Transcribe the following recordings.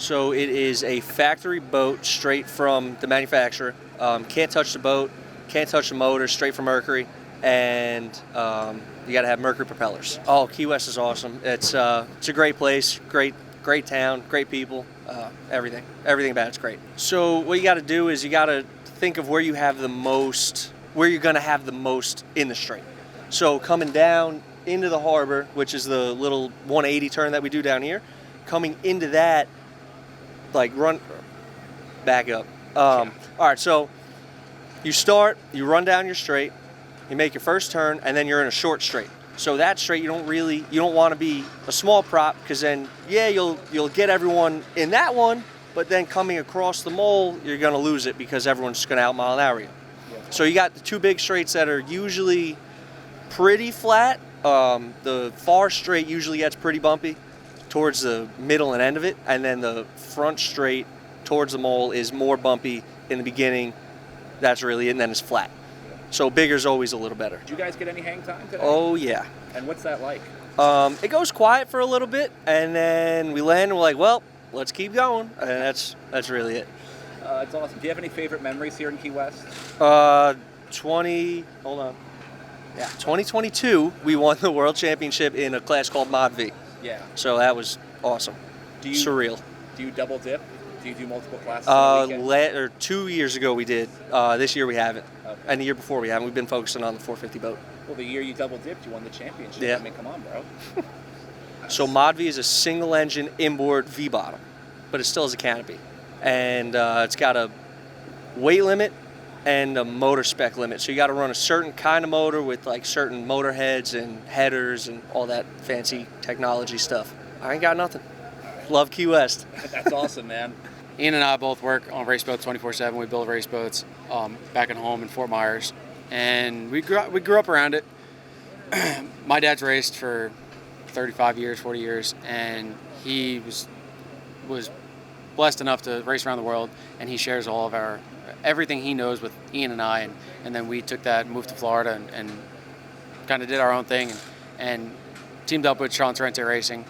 So it is a factory boat straight from the manufacturer. Can't touch the boat, can't touch the motor, straight from Mercury, and you got to have Mercury propellers. Oh, Key West is awesome. It's a great place, great town, great people, everything about it's great. So what you got to do is you got to think of where you're going to have the most in the strait. So coming down into the harbor, which is the little 180 turn that we do down here, coming into that, like back up. All right, so you run down your straight, you make your first turn, and then you're in a short straight. So that straight, you don't want to be a small prop, because then, you'll get everyone in that one, but then coming across the mole, you're going to lose it because everyone's going to out-mile an area. Yeah. So you got the two big straights that are usually pretty flat. The far straight usually gets pretty bumpy towards the middle and end of it, and then the front straight towards the mole is more bumpy in the beginning. That's really it, and then it's flat. So bigger's always a little better. Did you guys get any hang time today? Oh, yeah. And what's that like? It goes quiet for a little bit, and then we land and we're like, well, let's keep going. And that's really it. It's awesome. Do you have any favorite memories here in Key West? 2022, we won the World Championship in a class called Mod V. Yeah. So that was awesome. Surreal. Do you double dip? Do you do multiple classes? 2 years ago we did. This year we haven't. Okay. And the year before we haven't. We've been focusing on the 450 boat. Well, the year you double dipped, you won the championship. Yeah. I mean, come on, bro. So Mod V is a single engine inboard V bottom, but it still has a canopy. And it's got a weight limit and a motor spec limit. So you got to run a certain kind of motor with like certain motor heads and headers and all that fancy technology stuff. I ain't got nothing. Love Key West. That's awesome, man. Ian and I both work on race boats 24/7. We build race boats back at home in Fort Myers, and we grew up around it. My dad's raced for 35 years, 40 years, and he was blessed enough to race around the world, and he shares all of everything he knows with Ian and I, and then we took that and moved to Florida and kind of did our own thing and teamed up with Sean Sorrente Racing,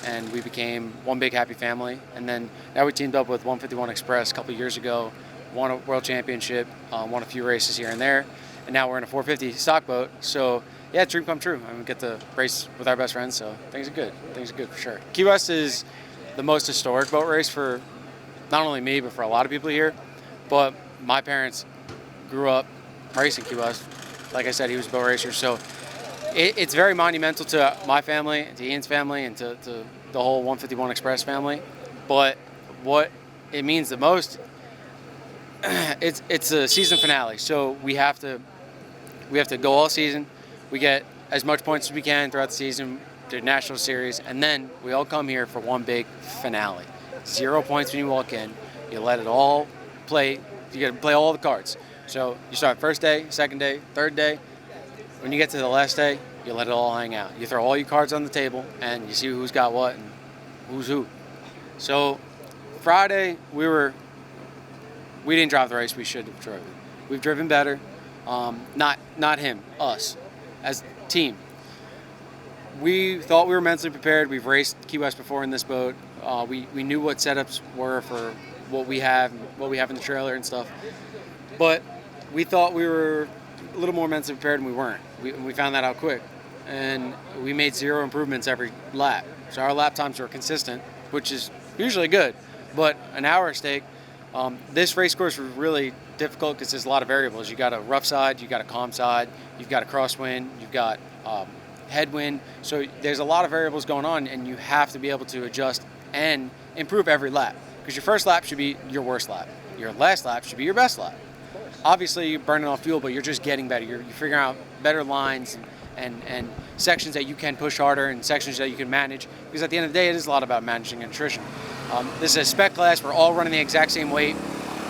and we became one big happy family. And then now we teamed up with 151 Express a couple of years ago, won a world championship, won a few races here and there, and now we're in a 450 stock boat. So yeah, dream come true. I mean, we get to race with our best friends, so things are good. Things are good for sure. Key West is the most historic boat race for not only me, but for a lot of people here. But my parents grew up racing Key West. Like I said, he was a boat racer, so it's very monumental to my family, to Ian's family, and to the whole 151 Express family. But what it means the most, it's a season finale. So we have to go all season. We get as much points as we can throughout the season, the National Series, and then we all come here for one big finale. 0 points when you walk in. You let it all play. You got to play all the cards. So you start first day, second day, third day. When you get to the last day, you let it all hang out. You throw all your cards on the table, and you see who's got what and who's who. So Friday, we didn't drive the race we should have driven. We've driven better. Not him, us, as a team. We thought we were mentally prepared. We've raced Key West before in this boat. We knew what setups were for what we have in the trailer and stuff. But we thought we were a little more mentally prepared, and we weren't. We found that out quick. And we made 0 improvements every lap. So our lap times were consistent, which is usually good. But an hour stake, this race course was really difficult because there's a lot of variables. You got a rough side, you got a calm side, you've got a crosswind, you've got headwind. So there's a lot of variables going on, and you have to be able to adjust and improve every lap. Because your first lap should be your worst lap. Your last lap should be your best lap. Obviously, you're burning off fuel, but you're just getting better. You're figuring out better lines and sections that you can push harder and sections that you can manage. Because at the end of the day, it is a lot about managing nutrition. This is a spec class. We're all running the exact same weight.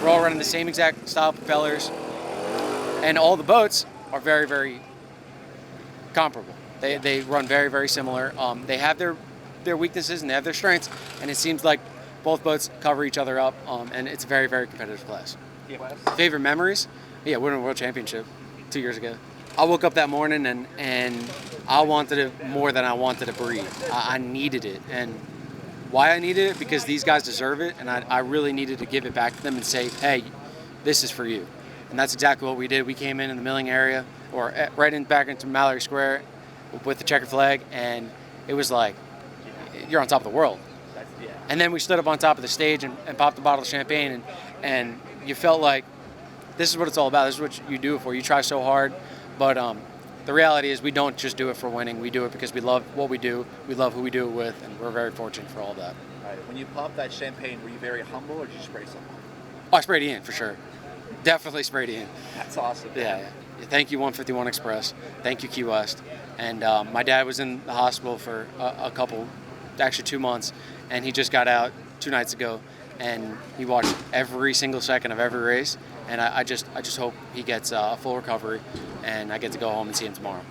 We're all running the same exact style propellers. And all the boats are very, very comparable. They run very, very similar. They have their weaknesses and they have their strengths. And it seems like both boats cover each other up. And it's a very, very competitive class. Favorite memories? Yeah, winning a world championship 2 years ago. I woke up that morning and I wanted it more than I wanted to breathe. I needed it, and why I needed it, because these guys deserve it, and I really needed to give it back to them and say, hey, this is for you. And that's exactly what we did. We came in the milling area, or back into Mallory Square with the checkered flag, and it was like, you're on top of the world. And then we stood up on top of the stage and popped a bottle of champagne, and you felt like this is what it's all about. This is what you do it for. You try so hard, but the reality is we don't just do it for winning. We do it because we love what we do. We love who we do it with, and we're very fortunate for all of that. All right. When you popped that champagne, were you very humble, or did you spray some? Oh, I sprayed Ian for sure. Definitely sprayed Ian. That's awesome. Yeah. Thank you, 151 Express. Thank you, Key West. And my dad was in the hospital for actually 2 months, and he just got out 2 nights ago, and he watched every single second of every race. And I just hope he gets a full recovery, and I get to go home and see him tomorrow.